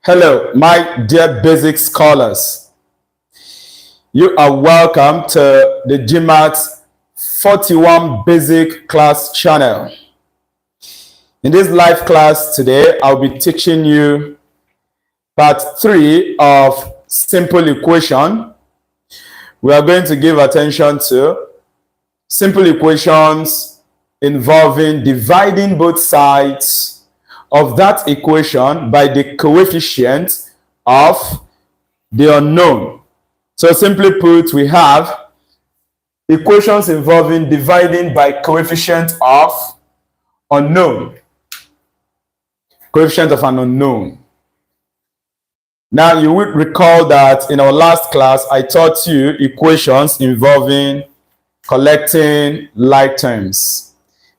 Hello, my dear basic scholars. You are welcome to the GMAETS41 basic class channel. In this live class today, I'll be teaching you part 3 of simple equation. We are going to give attention to simple equations involving dividing both sides of that equation by the coefficient of the unknown. So simply put, we have equations involving dividing by coefficient of unknown. Coefficient of an unknown. Now you would recall that in our last class, I taught you equations involving collecting like terms.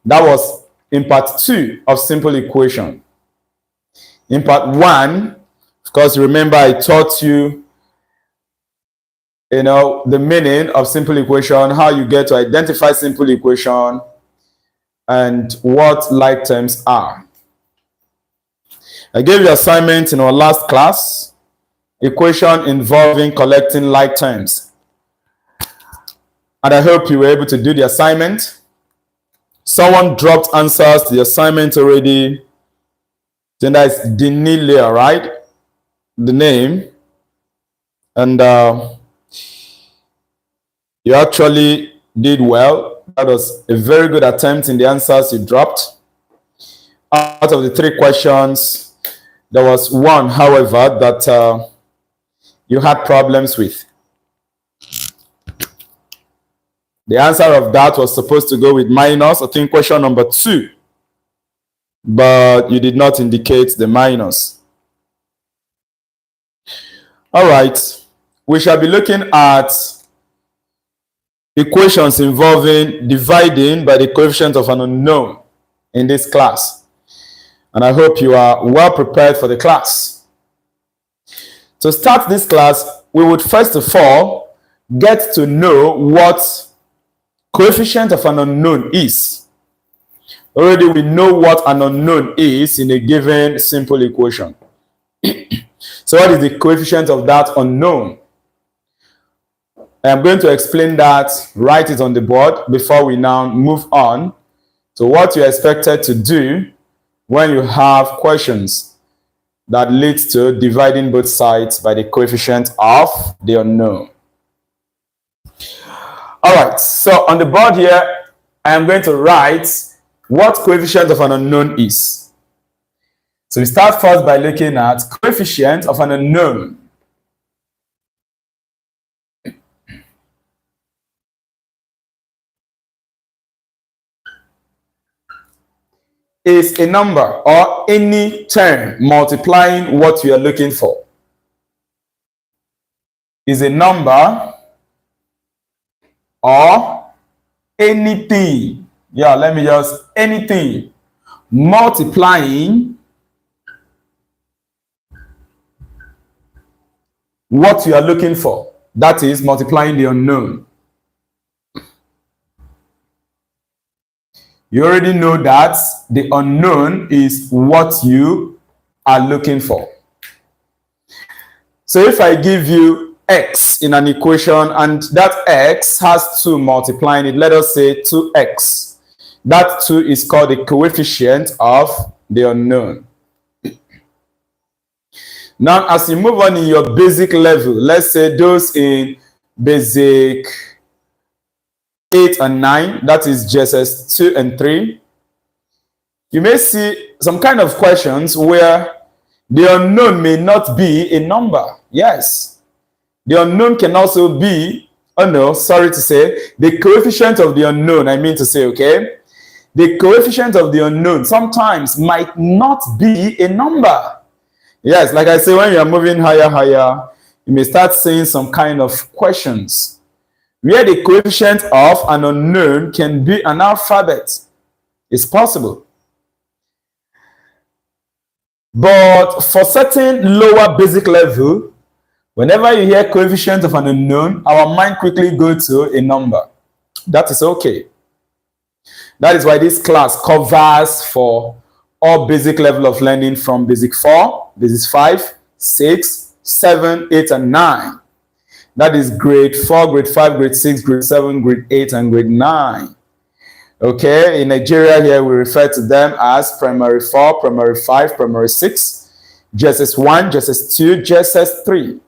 That was in part 2 of simple equation. In part 1, of course, remember I taught you, the meaning of simple equation, how you get to identify simple equation, and what like terms are. I gave you assignment in our last class, equation involving collecting like terms. And I hope you were able to do the assignment. Someone dropped answers to the assignment already. Then that's Denilia, right? The name. And you actually did well. That was a very good attempt in the answers you dropped. Out of the 3 questions, there was one, however, that you had problems with. The answer of that was supposed to go with minus, I think question number 2. But you did not indicate the minus. All right. We shall be looking at equations involving dividing by the coefficient of an unknown in this class. And I hope you are well prepared for the class. To start this class, we would first of all get to know what coefficient of an unknown is. Already we know what an unknown is in a given simple equation. So what is the coefficient of that unknown? I'm going to explain that, write it on the board before we now move on to what you're expected to do when you have questions that leads to dividing both sides by the coefficient of the unknown. All right, so on the board here, I am going to write what coefficient of an unknown is. So we start first by looking at coefficient of an unknown. Is a number or any term multiplying what you are looking for. Is a number or anything, anything multiplying what you are looking for. That is multiplying the unknown. You already know that the unknown is what you are looking for. So if I give you x in an equation and that x has 2 multiplying it, let us say 2x. That 2 is called the coefficient of the unknown. Now, as you move on in your basic level, let's say those in basic 8 and 9, that is GSS 2 and 3, you may see some kind of questions where the unknown may not be a number. Yes. The unknown can also be, the coefficient of the unknown, okay? The coefficient of the unknown sometimes might not be a number. Yes, like I say, when you are moving higher, you may start seeing some kind of questions where the coefficient of an unknown can be an alphabet. It's possible. But for certain lower basic level, whenever you hear coefficient of an unknown, our mind quickly goes to a number. That is okay. That is why this class covers for all basic level of learning from basic 4, basic 5, 6, 7, 8, and 9. That is grade 4, grade 5, grade 6, grade 7, grade 8, and grade 9. Okay, in Nigeria here, we refer to them as primary 4, primary 5, primary 6, JSS 1, JSS 2, JSS 3.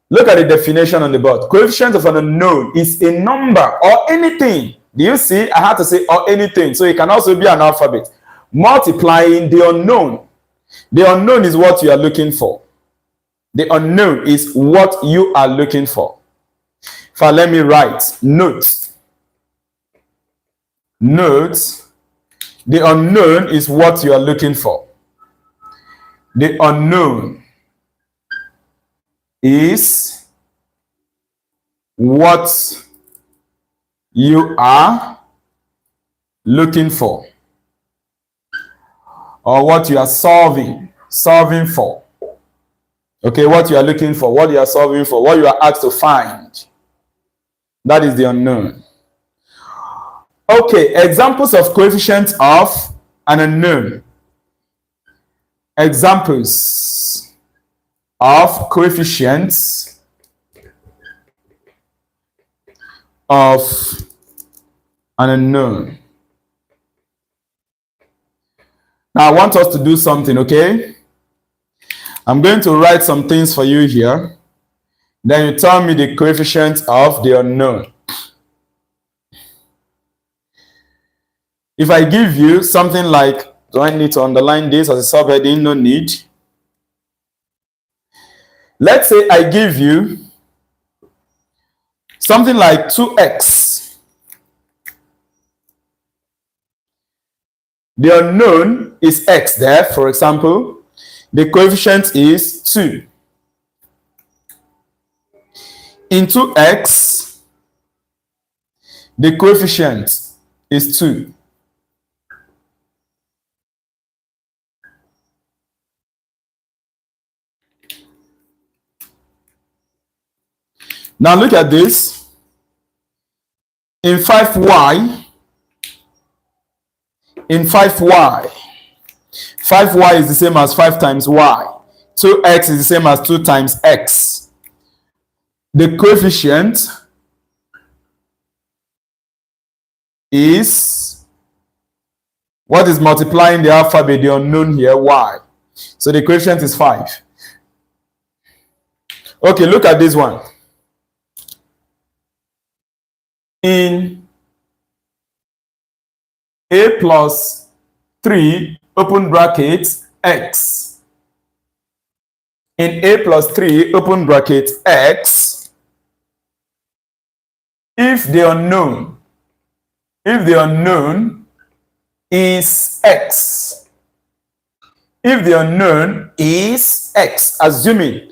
Look at the definition on the board. Coefficient of an unknown is a number or anything. Do you see? I had to say or anything. So it can also be an alphabet. Multiplying the unknown. The unknown is what you are looking for. The unknown is what you are looking for. Let me write note. Note. The unknown is what you are looking for. The unknown is what you are looking for, or what you are solving for. Okay, what you are looking for, what you are solving for, what you are asked to find. That is the unknown. Okay, examples of coefficients of an unknown. Examples of coefficients of an unknown. Now I want us to do something, okay? I'm going to write some things for you here. Then you tell me the coefficient of the unknown. If I give you something like, do I need to underline this as a subheading? No need. Let's say I give you something like 2x. The unknown is x there, for example. The coefficient is 2. In 2x, the coefficient is 2. Now look at this. In 5y, 5y is the same as 5 times y. 2x is the same as 2 times x. The coefficient is what is multiplying the alphabet, the unknown here, y. So the coefficient is 5. Okay, look at this one. In a plus 3, open bracket, x. In a plus 3, open bracket, x, if the unknown is x, assuming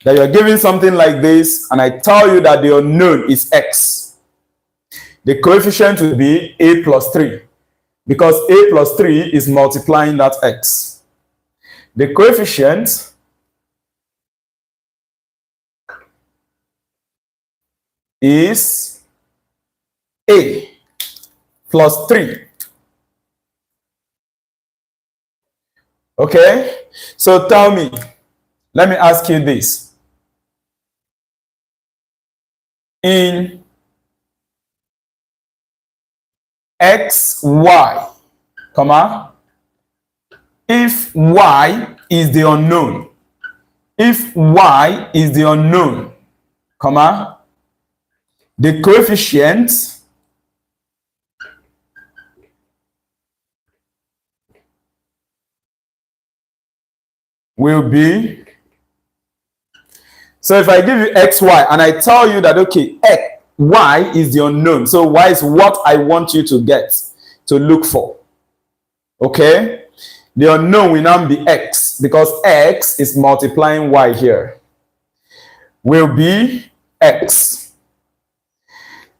that you're giving something like this and I tell you that the unknown is x, the coefficient will be a plus 3, because a plus 3 is multiplying that x. The coefficient is a plus 3. Okay, so tell me, let me ask you this. In xy, comma, if y is the unknown, comma, the coefficient will be, so if I give you xy and I tell you that, okay, y is the unknown, so y is what I want you to get, to look for. Okay, the unknown will now be x, because x is multiplying y here, will be x.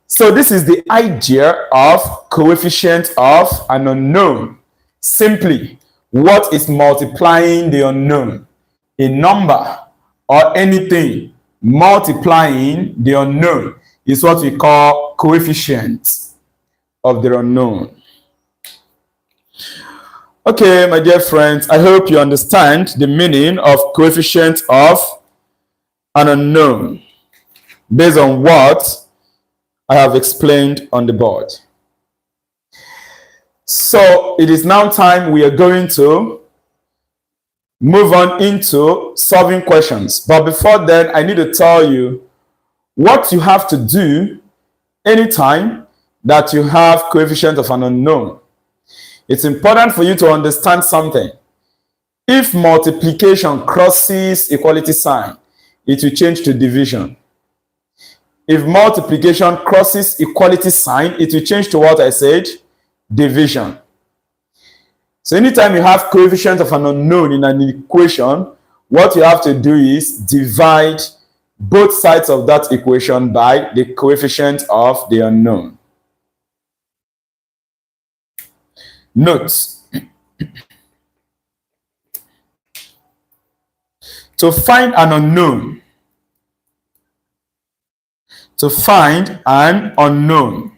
So this is the idea of coefficient of an unknown. Simply, what is multiplying the unknown? A number or anything multiplying the unknown is what we call coefficient of the unknown. Okay, my dear friends, I hope you understand the meaning of coefficient of an unknown based on what I have explained on the board. So it is now time we are going to move on into solving questions. But before then, I need to tell you what you have to do anytime that you have coefficient of an unknown. It's important for you to understand something. If multiplication crosses equality sign, it will change to division. If multiplication crosses equality sign, it will change to what I said, division. So anytime you have coefficient of an unknown in an equation, what you have to do is divide both sides of that equation by the coefficient of the unknown. Note, to find an unknown,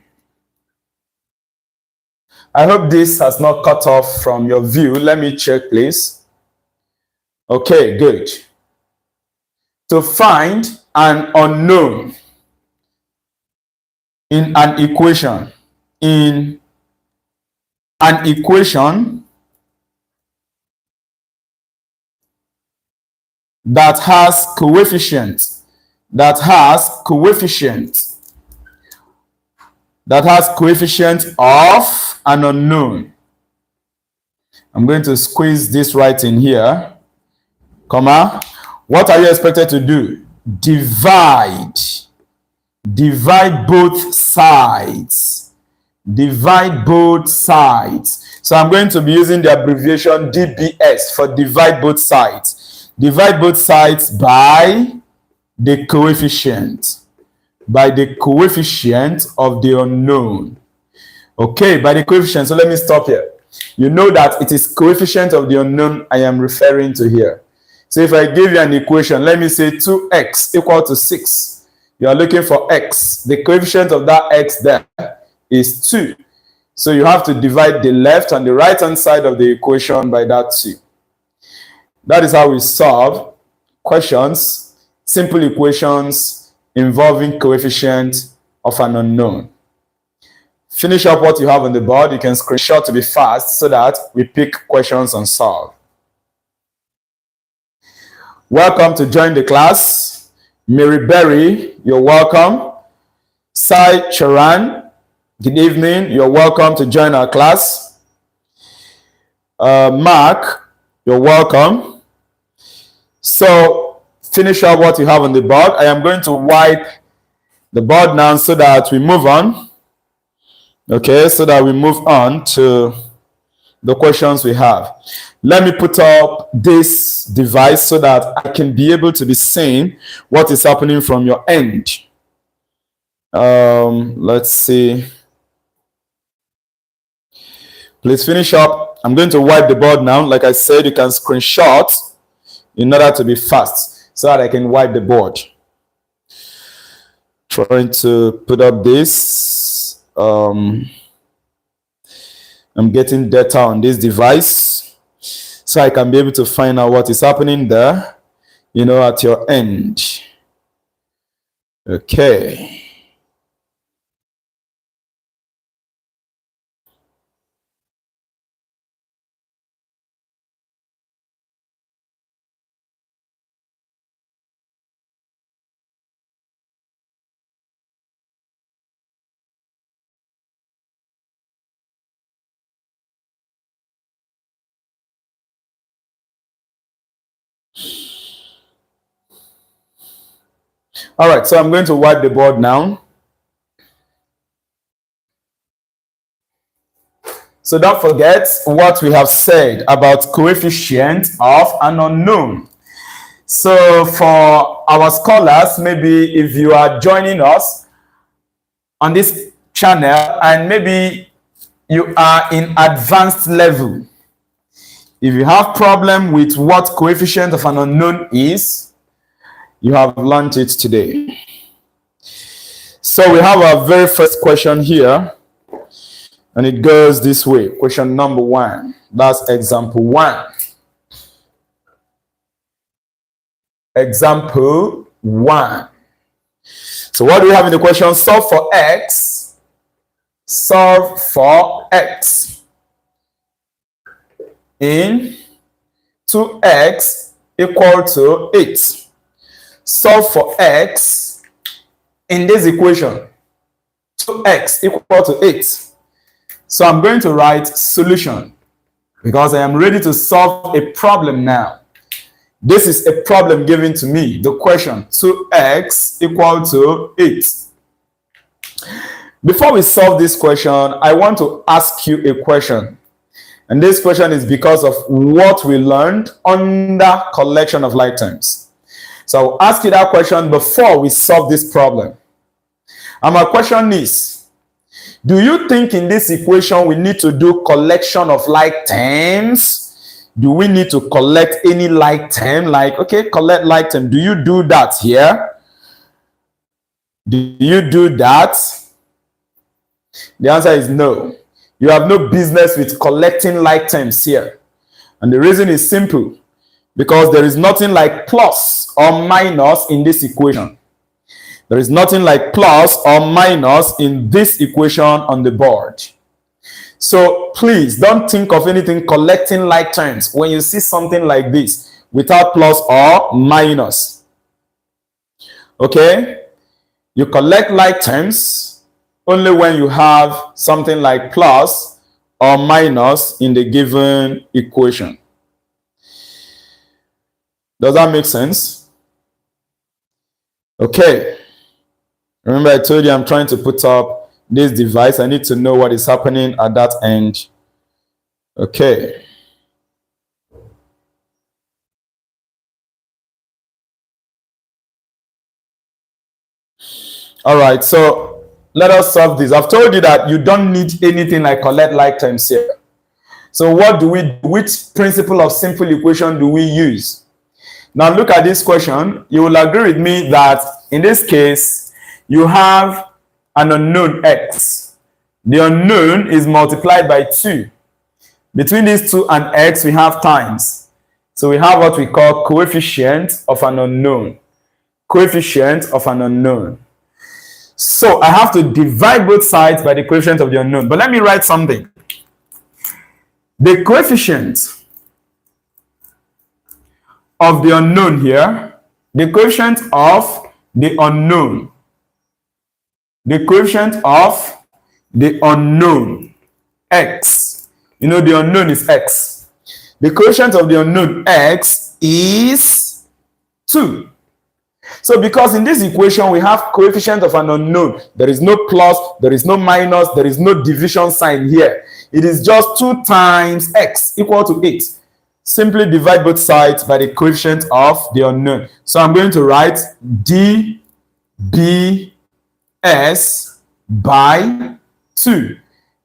I hope this has not cut off from your view. Let me check, please. Okay, good. To find an unknown in an equation, that has coefficient of an unknown. I'm going to squeeze this right in here, comma. What are you expected to do? Divide both sides. So I'm going to be using the abbreviation DBS for divide both sides. Divide both sides by the coefficient. By the coefficient of the unknown. Okay, by the coefficient. So let me stop here. You know that it is coefficient of the unknown I am referring to here. So if I give you an equation, let me say 2x equal to 6. You are looking for x. The coefficient of that x there is 2. So you have to divide the left and the right hand side of the equation by that 2. That is how we solve questions, simple equations involving coefficient of an unknown. Finish up what you have on the board. You can screenshot to be fast so that we pick questions and solve. Welcome to join the class. Mary Berry, you're welcome. Sai Charan, good evening. You're welcome to join our class. Mark, you're welcome. So finish up what you have on the board. I am going to wipe the board now so that we move on. Okay, so that we move on to the questions we have. Let me put up this device so that I can be able to be seeing what is happening from your end. Let's see. Please finish up. I'm going to wipe the board now. Like I said, you can screenshot in order to be fast so that I can wipe the board. Trying to put up this. I'm getting data on this device so I can be able to find out what is happening there, you know, at your end. Okay. All right, so I'm going to wipe the board now. So don't forget what we have said about coefficient of an unknown. So for our scholars, maybe if you are joining us on this channel and maybe you are in advanced level, if you have problem with what coefficient of an unknown is, you have learned it today. So we have our very first question here. And it goes this way. Question number 1. That's example 1. Example 1. So what do we have in the question? Solve for x. Solve for x in 2x equal to 8. Solve for x in this equation. 2x equal to 8. So I'm going to write solution because I am ready to solve a problem now. This is a problem given to me. The question 2x equal to 8. Before we solve this question, I want to ask you a question. And this question is because of what we learned under collection of like terms. So I'll ask you that question before we solve this problem. And my question is, do you think in this equation we need to do collection of like terms? Do we need to collect any like term? Like, okay, collect like term. Do you do that here? Do you do that? The answer is no. You have no business with collecting like terms here. And the reason is simple. Because there is nothing like plus or minus in this equation. There is nothing like plus or minus in this equation on the board. So please don't think of anything collecting like terms when you see something like this without plus or minus. Okay? You collect like terms only when you have something like plus or minus in the given equation. Does that make sense? Okay. Remember I told you I'm trying to put up this device. I need to know what is happening at that end. Okay. All right, so let us solve this. I've told you that you don't need anything like collect like terms here. So what do we do? Which principle of simple equation do we use? Now look at this question. You will agree with me that in this case, you have an unknown x. The unknown is multiplied by 2. Between these 2 and x, we have times. So we have what we call coefficient of an unknown. Coefficient of an unknown. So I have to divide both sides by the coefficient of the unknown. But let me write something. The coefficient of the unknown here, the coefficient of the unknown, the coefficient of the unknown, x. You know the unknown is x. The coefficient of the unknown, x, is 2. So because in this equation we have coefficient of an unknown, there is no plus, there is no minus, there is no division sign here. It is just 2 times x equal to 8. Simply divide both sides by the coefficient of the unknown. So I'm going to write dbs by 2.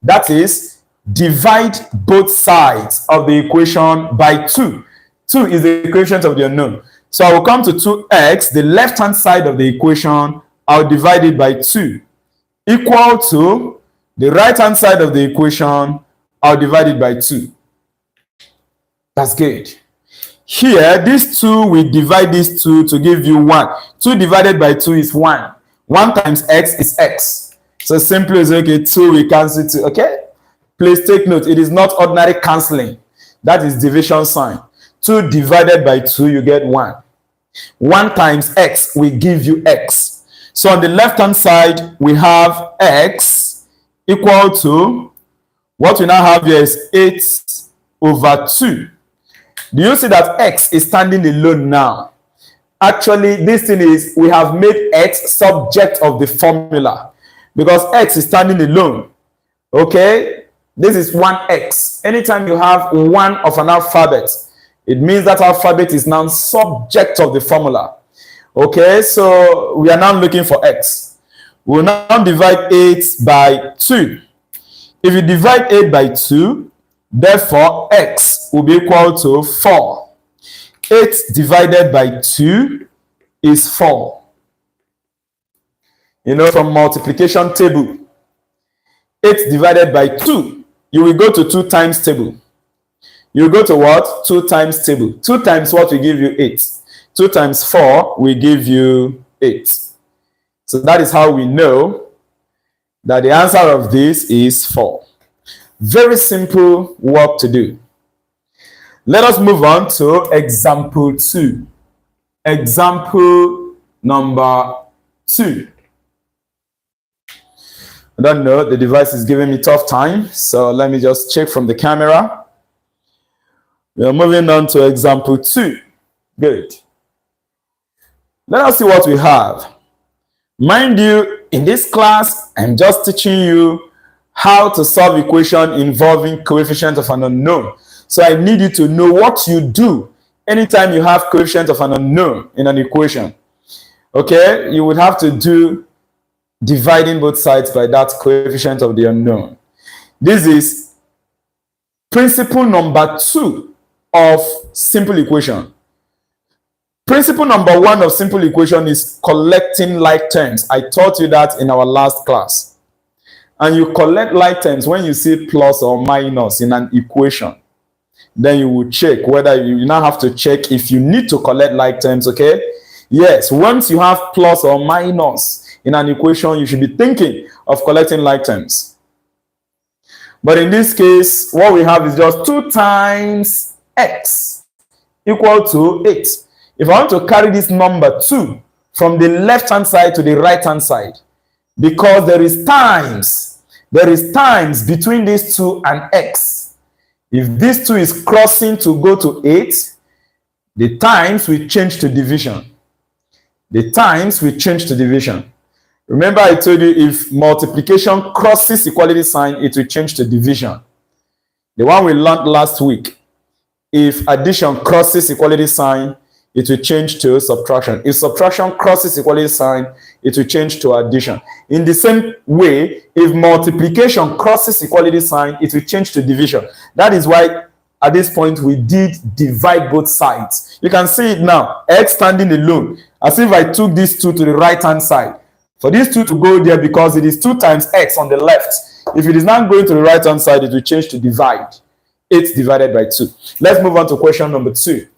That is, divide both sides of the equation by 2. 2 is the coefficient of the unknown. So I will come to 2x, the left-hand side of the equation, I'll divide it by 2, equal to the right-hand side of the equation, I'll divide it by 2. That's good. Here, this 2, we divide this 2 to give you 1. 2 divided by 2 is 1. 1 times x is x. So simply is okay, 2 we cancel 2, okay? Please take note, it is not ordinary cancelling. That is division sign. 2 divided by 2, you get 1. 1 times x will give you x. So on the left-hand side, we have x equal to, what we now have here is 8 over 2. Do you see that x is standing alone now? Actually, this thing is, we have made x subject of the formula because x is standing alone. Okay? This is 1x. Anytime you have 1 of an alphabet, it means that alphabet is now subject of the formula. Okay, so we are now looking for x. We will now divide 8 by 2. If you divide 8 by 2, therefore x will be equal to 4. 8 divided by 2 is 4. You know, from multiplication table, 8 divided by 2. You will go to 2 times table. You go to what? 2 times table. 2 times what will give you 8. 2 times 4 will give you 8. So that is how we know that the answer of this is 4. Very simple work to do. Let us move on to example 2. Example number 2. I don't know, the device is giving me tough time, so let me just check from the camera. We are moving on to example 2. Good. Let us see what we have. Mind you, in this class, I'm just teaching you how to solve equation involving coefficient of an unknown. So I need you to know what you do anytime you have coefficient of an unknown in an equation. Okay, you would have to do dividing both sides by that coefficient of the unknown. This is principle number 2 of simple equation. Principle number 1 of simple equation is collecting like terms. I taught you that in our last class. And you collect like terms when you see plus or minus in an equation. Then you will check whether you now have to check if you need to collect like terms, okay? Yes, once you have plus or minus in an equation, you should be thinking of collecting like terms. But in this case, what we have is just 2 times x equal to 8. If I want to carry this number 2 from the left-hand side to the right-hand side, because there is times between these 2 and x. If this 2 is crossing to go to 8, the times will change to division. The times will change to division. Remember I told you if multiplication crosses equality sign, it will change to division. The one we learned last week. If addition crosses equality sign, it will change to subtraction. If subtraction crosses equality sign, it will change to addition. In the same way, if multiplication crosses equality sign, it will change to division. That is why at this point we did divide both sides. You can see it now, x standing alone, as if I took these 2 to the right hand side. For these 2 to go there, because it is 2 times x on the left. If it is not going to the right hand side, it will change to divide. 8 divided by 2. Let's move on to question number 2.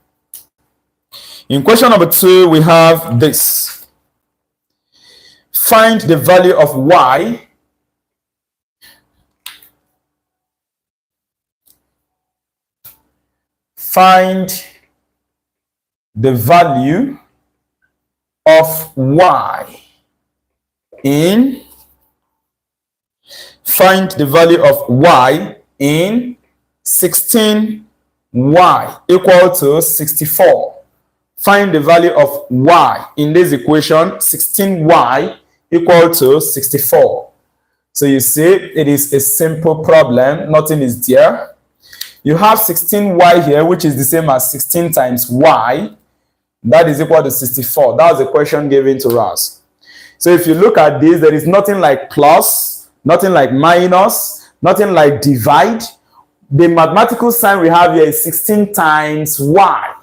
In question number 2, we have this. Find the value of y find the value of y in 16y equal to 64. Find the value of y in this equation, 16y equal to 64. So you see, it is a simple problem. Nothing is there. You have 16y here, which is the same as 16 times y. That is equal to 64. That was the question given to us. So if you look at this, there is nothing like plus, nothing like minus, nothing like divide. The mathematical sign we have here is 16 times y.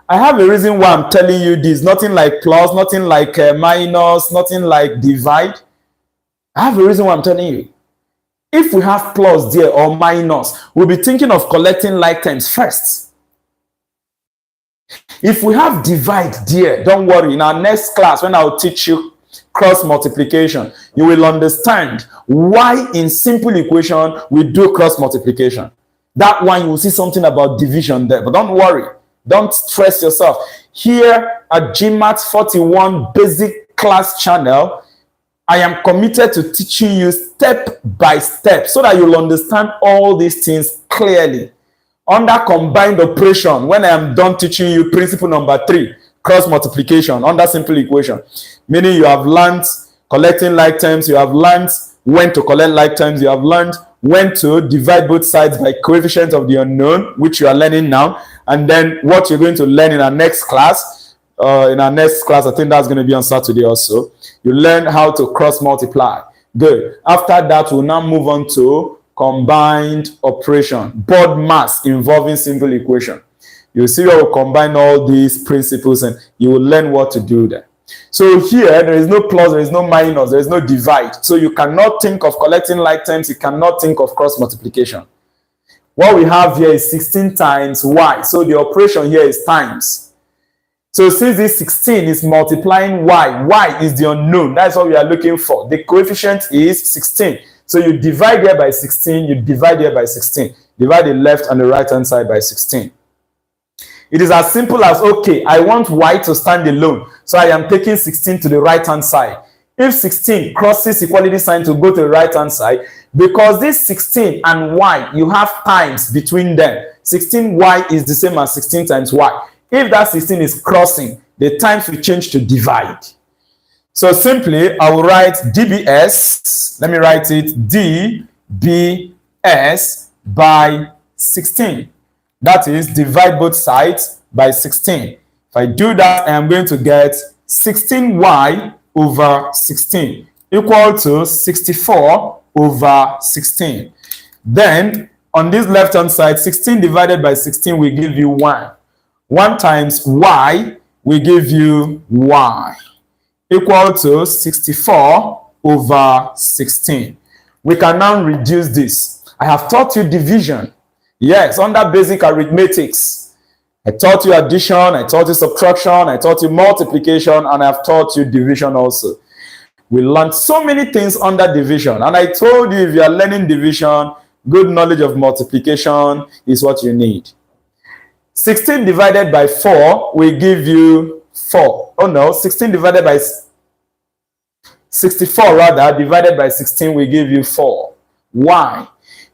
I have a reason why I'm telling you this. Nothing like plus, nothing like minus, nothing like divide. I have a reason why I'm telling you. If we have plus there or minus, we'll be thinking of collecting like terms first. If we have divide there, don't worry. In our next class, when I'll teach you cross multiplication, you will understand why in simple equation we do cross multiplication. That one, you will see something about division there. But don't worry. Don't stress yourself. Here at GMAETS41 basic class channel, I am committed to teaching you step by step so that you'll understand all these things clearly. Under combined operation, when I am done teaching you principle number 3, cross multiplication, under simple equation, meaning you have learned collecting like terms, you have learned when to collect like terms, you have learned when to divide both sides by coefficient of the unknown, which you are learning now. And then what you're going to learn in our next class, I think that's going to be on Saturday also. You learn how to cross multiply. Good. After that, we'll now move on to combined operation, board maths involving simple equation. You'll see how we combine all these principles and you will learn what to do there. So here, there is no plus, there is no minus, there is no divide. So you cannot think of collecting like terms, you cannot think of cross multiplication. What we have here is 16 times y. So the operation here is times. So since this 16 is multiplying y is the unknown. That's what we are looking for. The coefficient is 16. So you divide here by 16, you divide here by 16. Divide the left and the right hand side by 16. It is as simple as, okay, I want y to stand alone. So I am taking 16 to the right hand side. If 16 crosses equality sign to go to the right hand side, because this 16 and y, you have times between them. 16y is the same as 16 times y. If that 16 is crossing, the times will change to divide. So simply, I will write dbs, let me write it, dbs by 16. That is, divide both sides by 16. If I do that, I am going to get 16y over 16 equal to 64 over 16. Then, on this left-hand side, 16 divided by 16 will give you 1. 1 times y will give you y equal to 64 over 16. We can now reduce this. I have taught you division. Yes, under basic arithmetics. I taught you addition, I taught you subtraction, I taught you multiplication, and I've taught you division also. We learned so many things under division. And I told you, if you are learning division, good knowledge of multiplication is what you need. 16 divided by 4 will give you 4. Oh no, 16 divided by 64 rather, divided by 16 will give you 4. Why?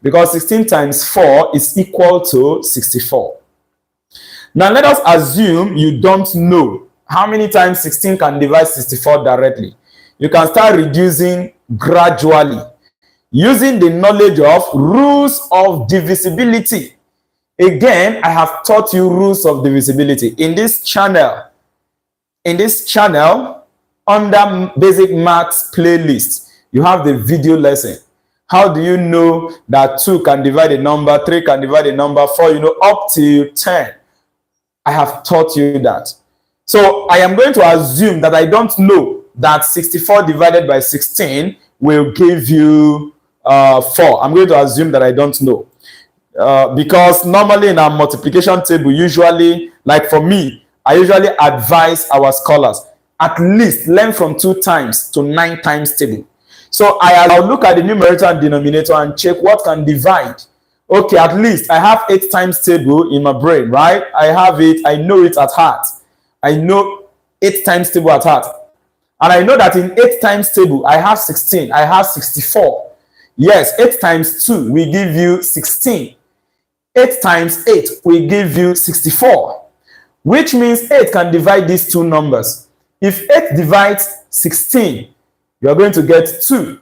Because 16 times 4 is equal to 64. Now let us assume you don't know how many times 16 can divide 64 directly. You can start reducing gradually using the knowledge of rules of divisibility. Again, I have taught you rules of divisibility in this channel. Under Basic Maths playlist, you have the video lesson. How do you know that 2 can divide a number, 3 can divide a number, 4, up to 10? I have taught you that. So I am going to assume that I don't know that 64 divided by 16 will give you 4. I'm going to assume that I don't know. Because normally in our multiplication table, usually, like for me, I usually advise our scholars, at least learn from 2 times to 9 times table. So I'll look at the numerator and denominator and check what can divide. Okay, at least I have 8 times table in my brain, right? I have it, I know it at heart. I know 8 times table at heart. And I know that in 8 times table, I have 16, I have 64. Yes, 8 times 2 will give you 16. 8 times 8 will give you 64. Which means 8 can divide these 2 numbers. If 8 divides 16, you are going to get 2.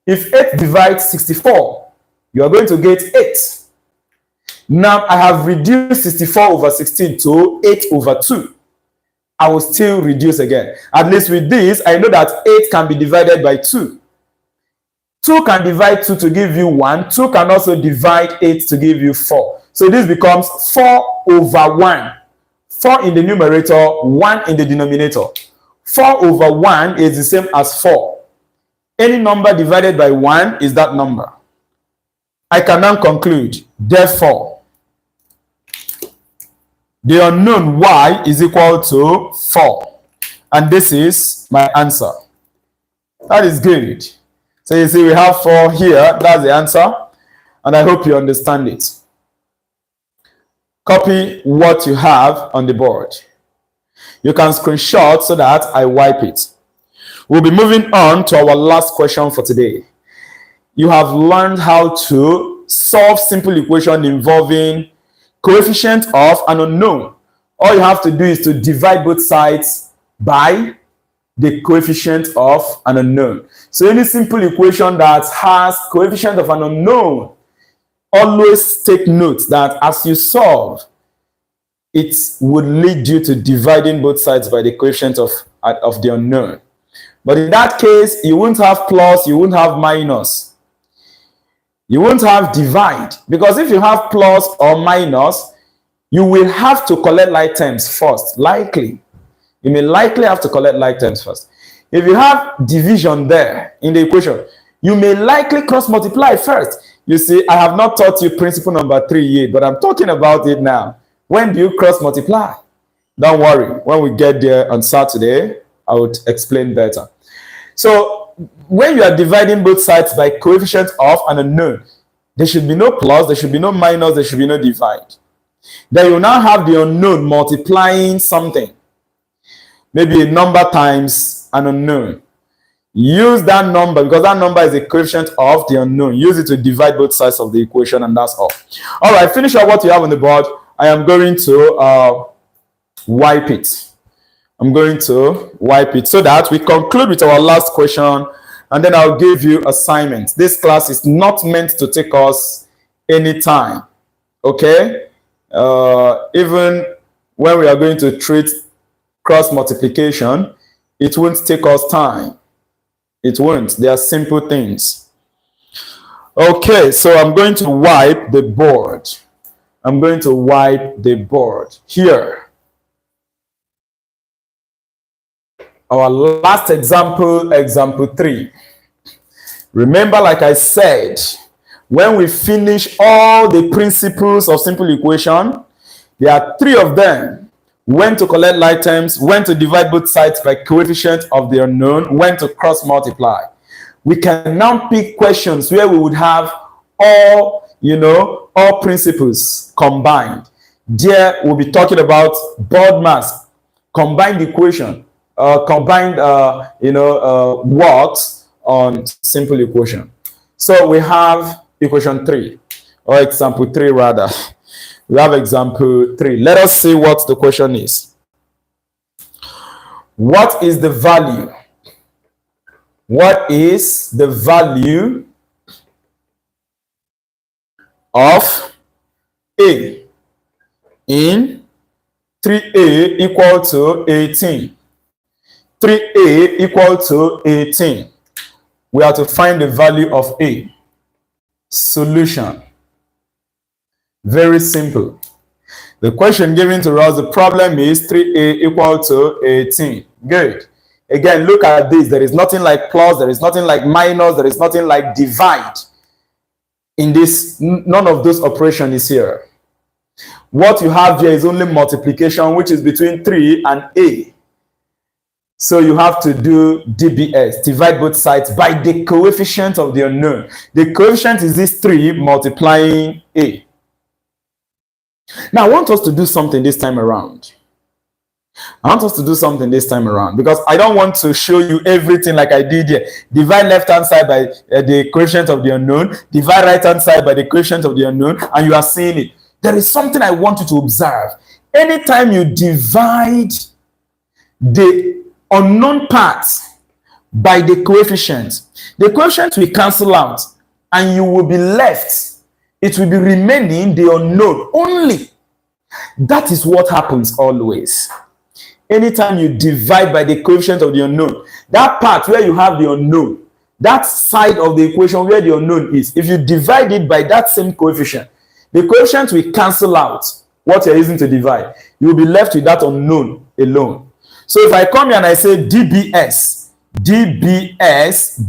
If 8 divides 64, you are going to get 8. Now, I have reduced 64 over 16 to 8 over 2. I will still reduce again. At least with this, I know that 8 can be divided by 2. 2 can divide 2 to give you 1. 2 can also divide 8 to give you 4. So this becomes 4 over 1. 4 in the numerator, 1 in the denominator. 4 over 1 is the same as 4. Any number divided by 1 is that number. I can now conclude, therefore, the unknown y is equal to 4. And this is my answer. That is good. So you see we have 4 here. That's the answer. And I hope you understand it. Copy what you have on the board. You can screenshot so that I wipe it. We'll be moving on to our last question for today. You have learned how to solve simple equation involving coefficient of an unknown. All you have to do is to divide both sides by the coefficient of an unknown. So any simple equation that has coefficient of an unknown, always take note that as you solve, it would lead you to dividing both sides by the coefficient of the unknown. But in that case, you won't have plus, you won't have minus. You won't have divide. Because if you have plus or minus, you will have to collect like terms first, likely. You may likely have to collect like terms first. If you have division there in the equation, you may likely cross multiply first. You see, I have not taught you principle number 3 yet, but I'm talking about it now. When do you cross multiply? Don't worry. When we get there on Saturday, I would explain better. So when you are dividing both sides by coefficient of an unknown, there should be no plus, there should be no minus, there should be no divide. Then you now have the unknown multiplying something. Maybe a number times an unknown. Use that number because that number is a coefficient of the unknown. Use it to divide both sides of the equation, and that's all. All right, finish up what you have on the board. I am going to wipe it. I'm going to wipe it so that we conclude with our last question, and then I'll give you assignments. This class is not meant to take us any time, okay? Even when we are going to treat cross multiplication, it won't take us time. It won't. They are simple things. Okay, so I'm going to wipe the board. I'm going to wipe the board here. Our last example, example 3. Remember, like I said, when we finish all the principles of simple equation, there are 3 of them. When to collect like terms, when to divide both sides by coefficient of the unknown, when to cross multiply. We can now pick questions where we would have all, all principles combined. There we'll be talking about board mass, combined equation, combined, works on simple equation. So we have equation 3, or example 3 rather. We have example 3. Let us see what the question is. What is the value? What is the value of A in 3A equal to 18? 3A equal to 18. We have to find the value of A. Solution. Very simple. The question given to us, the problem is 3A equal to 18. Good. Again, look at this. There is nothing like plus, there is nothing like minus, there is nothing like divide. In this, none of those operations is here. What you have here is only multiplication, which is between 3 and A. So you have to do DBS, divide both sides by the coefficient of the unknown. The coefficient is this 3 multiplying A. Now, I want us to do something this time around. Because I don't want to show you everything like I did here. Divide left-hand side by the coefficient of the unknown. Divide right-hand side by the coefficient of the unknown. And you are seeing it. There is something I want you to observe. Anytime you divide the unknown part by the coefficient will cancel out. And you will be left. It will be remaining the unknown only. That is what happens always. Anytime you divide by the coefficient of the unknown, that part where you have the unknown, that side of the equation where the unknown is, if you divide it by that same coefficient, the coefficient will cancel out what you're using to divide. You will be left with that unknown alone. So if I come here and I say DBS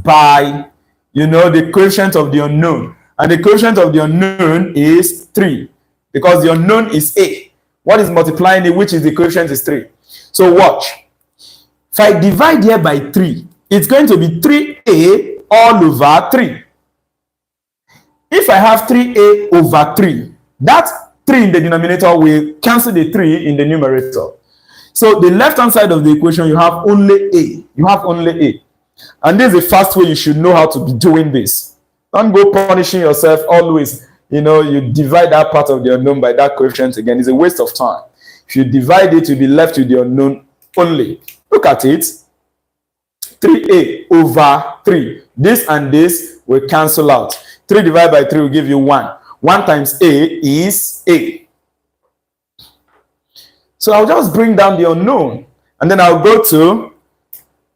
by, the coefficient of the unknown, and the coefficient of the unknown is 3, because the unknown is A. What is multiplying it, which is the coefficient is 3. So watch. If I divide here by 3, it's going to be 3A all over 3. If I have 3A over 3, that 3 in the denominator will cancel the 3 in the numerator. So the left-hand side of the equation, you have only A. You have only A. And this is the first way you should know how to be doing this. Don't go punishing yourself always. You divide that part of the unknown by that coefficient again. It's a waste of time. If you divide it, you'll be left with the unknown only. Look at it. 3A over 3. This and this will cancel out. 3 divided by 3 will give you 1. 1 times A is A. So I'll just bring down the unknown. And then I'll go to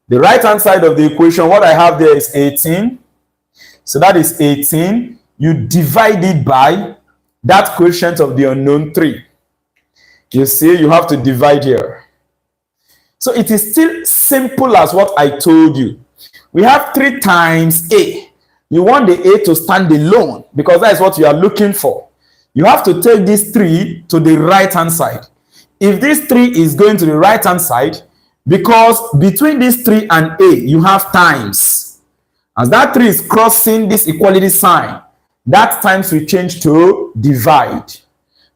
the right-hand side of the equation. What I have there is 18. So that is 18. You divide it by that coefficient of the unknown 3. You see, you have to divide here. So it is still simple as what I told you. We have 3 times A. You want the A to stand alone because that is what you are looking for. You have to take this 3 to the right hand side. If this 3 is going to the right hand side, because between this 3 and A, you have times. As that 3 is crossing this equality sign, that times will change to divide.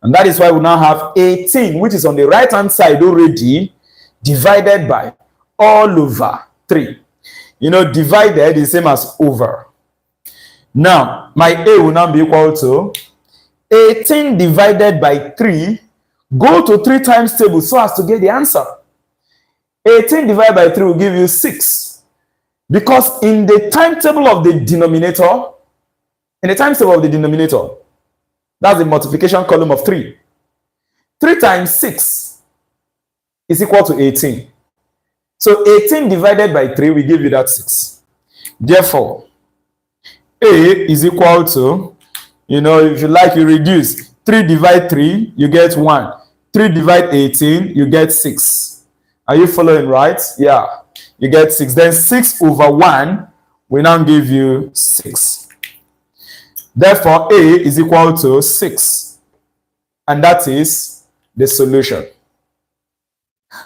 And that is why we now have 18, which is on the right hand side already, divided by all over 3. You know, divided is the same as over. Now, my A will now be equal to 18 divided by 3. Go to 3 times table so as to get the answer. 18 divided by 3 will give you 6. Because in the timetable of the denominator, that's the multiplication column of 3. 3 times 6 is equal to 18. So 18 divided by 3 will give you that 6. Therefore, A is equal to, you know, if you like, you reduce. 3 divide 3, you get 1. 3 divide 18, you get 6. Are you following, right? Yeah. You get 6. Then 6 over 1 will now give you 6. Therefore, A is equal to 6. And that is the solution.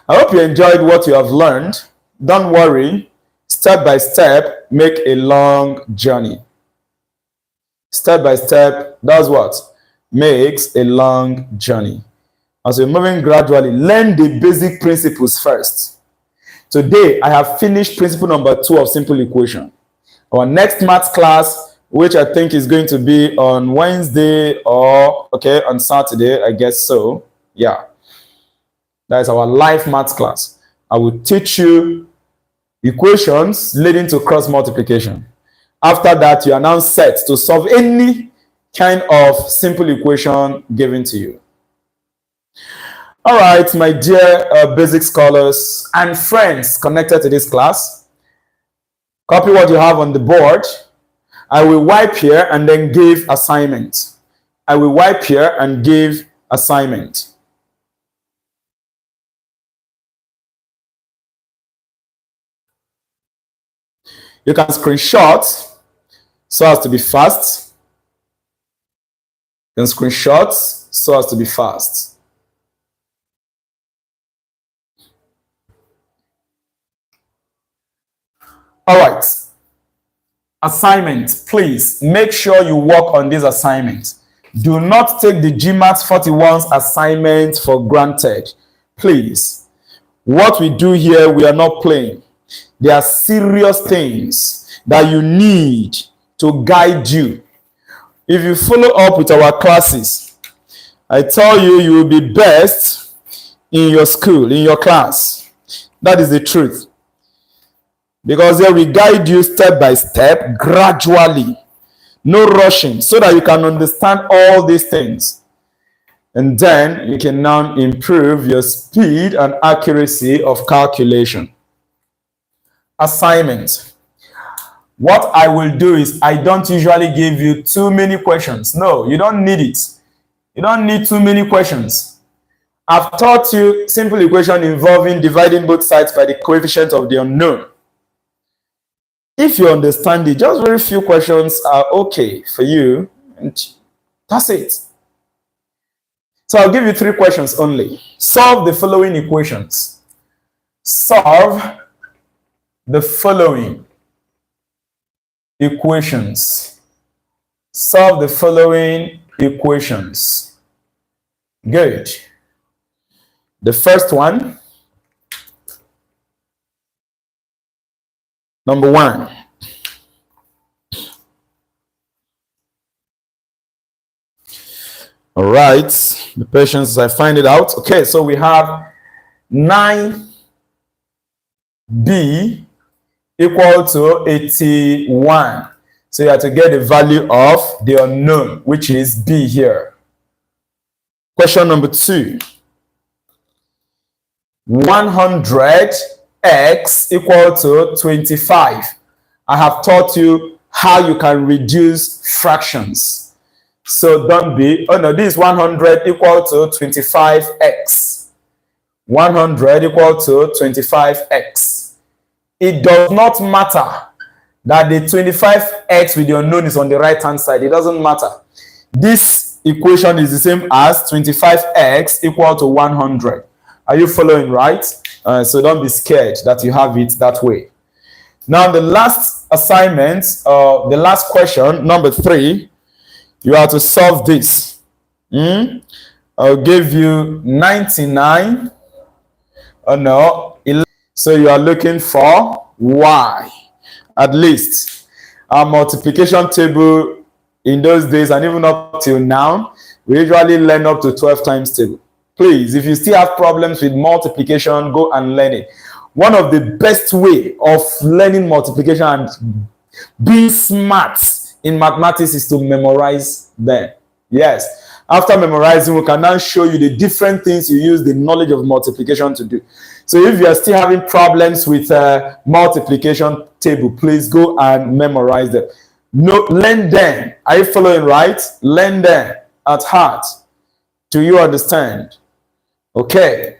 I hope you enjoyed what you have learned. Don't worry. Step by step, make a long journey. Step by step, that's what makes a long journey. As you're moving gradually, learn the basic principles first. Today, I have finished principle number 2 of simple equation. Our next math class, which I think is going to be on Wednesday or, on Saturday, I guess so. Yeah. That is our live math class. I will teach you equations leading to cross multiplication. After that, you are now set to solve any kind of simple equation given to you. All right, my dear basic scholars and friends connected to this class, copy what you have on the board. I will wipe here and then give assignment. I will wipe here and give assignment. You can screenshot so as to be fast. You can screenshot so as to be fast. All right. Assignment, please make sure you work on this assignment. Do not take the GMAETS41's assignment for granted. Please. What we do here, we are not playing. There are serious things that you need to guide you. If you follow up with our classes, I tell you, you will be best in your school, in your class. That is the truth. Because there we guide you step by step, gradually. No rushing, so that you can understand all these things. And then you can now improve your speed and accuracy of calculation. Assignment. What I will do is I don't usually give you too many questions. No, you don't need it. You don't need too many questions. I've taught you simple equation involving dividing both sides by the coefficient of the unknown. If you understand it, just very few questions are okay for you, and that's it. So I'll give you 3 questions only. Solve the following equations. Solve the following equations. Solve the following equations. Good. The first one, number 1. All right, be patient as I find it out. Okay, so we have 9b equal to 81. So you have to get the value of the unknown, which is b here. Question number 2. 100x equal to 25. I have taught you how you can reduce fractions. So don't be, this is 100 equal to 25x. 100 equal to 25x. It does not matter that the 25x with the unknown is on the right hand side. It doesn't matter. This equation is the same as 25x equal to 100. Are you following, right? So don't be scared that you have it that way. Now the last assignment, the last question, number 3, you have to solve this. I'll give you 99. Oh no, 11. So you are looking for y. At least our multiplication table in those days and even up till now, we usually learn up to 12 times table. Please, if you still have problems with multiplication, go and learn it. One of the best way of learning multiplication and being smart in mathematics is to memorize them. Yes. After memorizing, we can now show you the different things you use the knowledge of multiplication to do. So if you are still having problems with multiplication table, please go and memorize them. No, learn them. Are you following, right? Learn them at heart. Do you understand? Okay.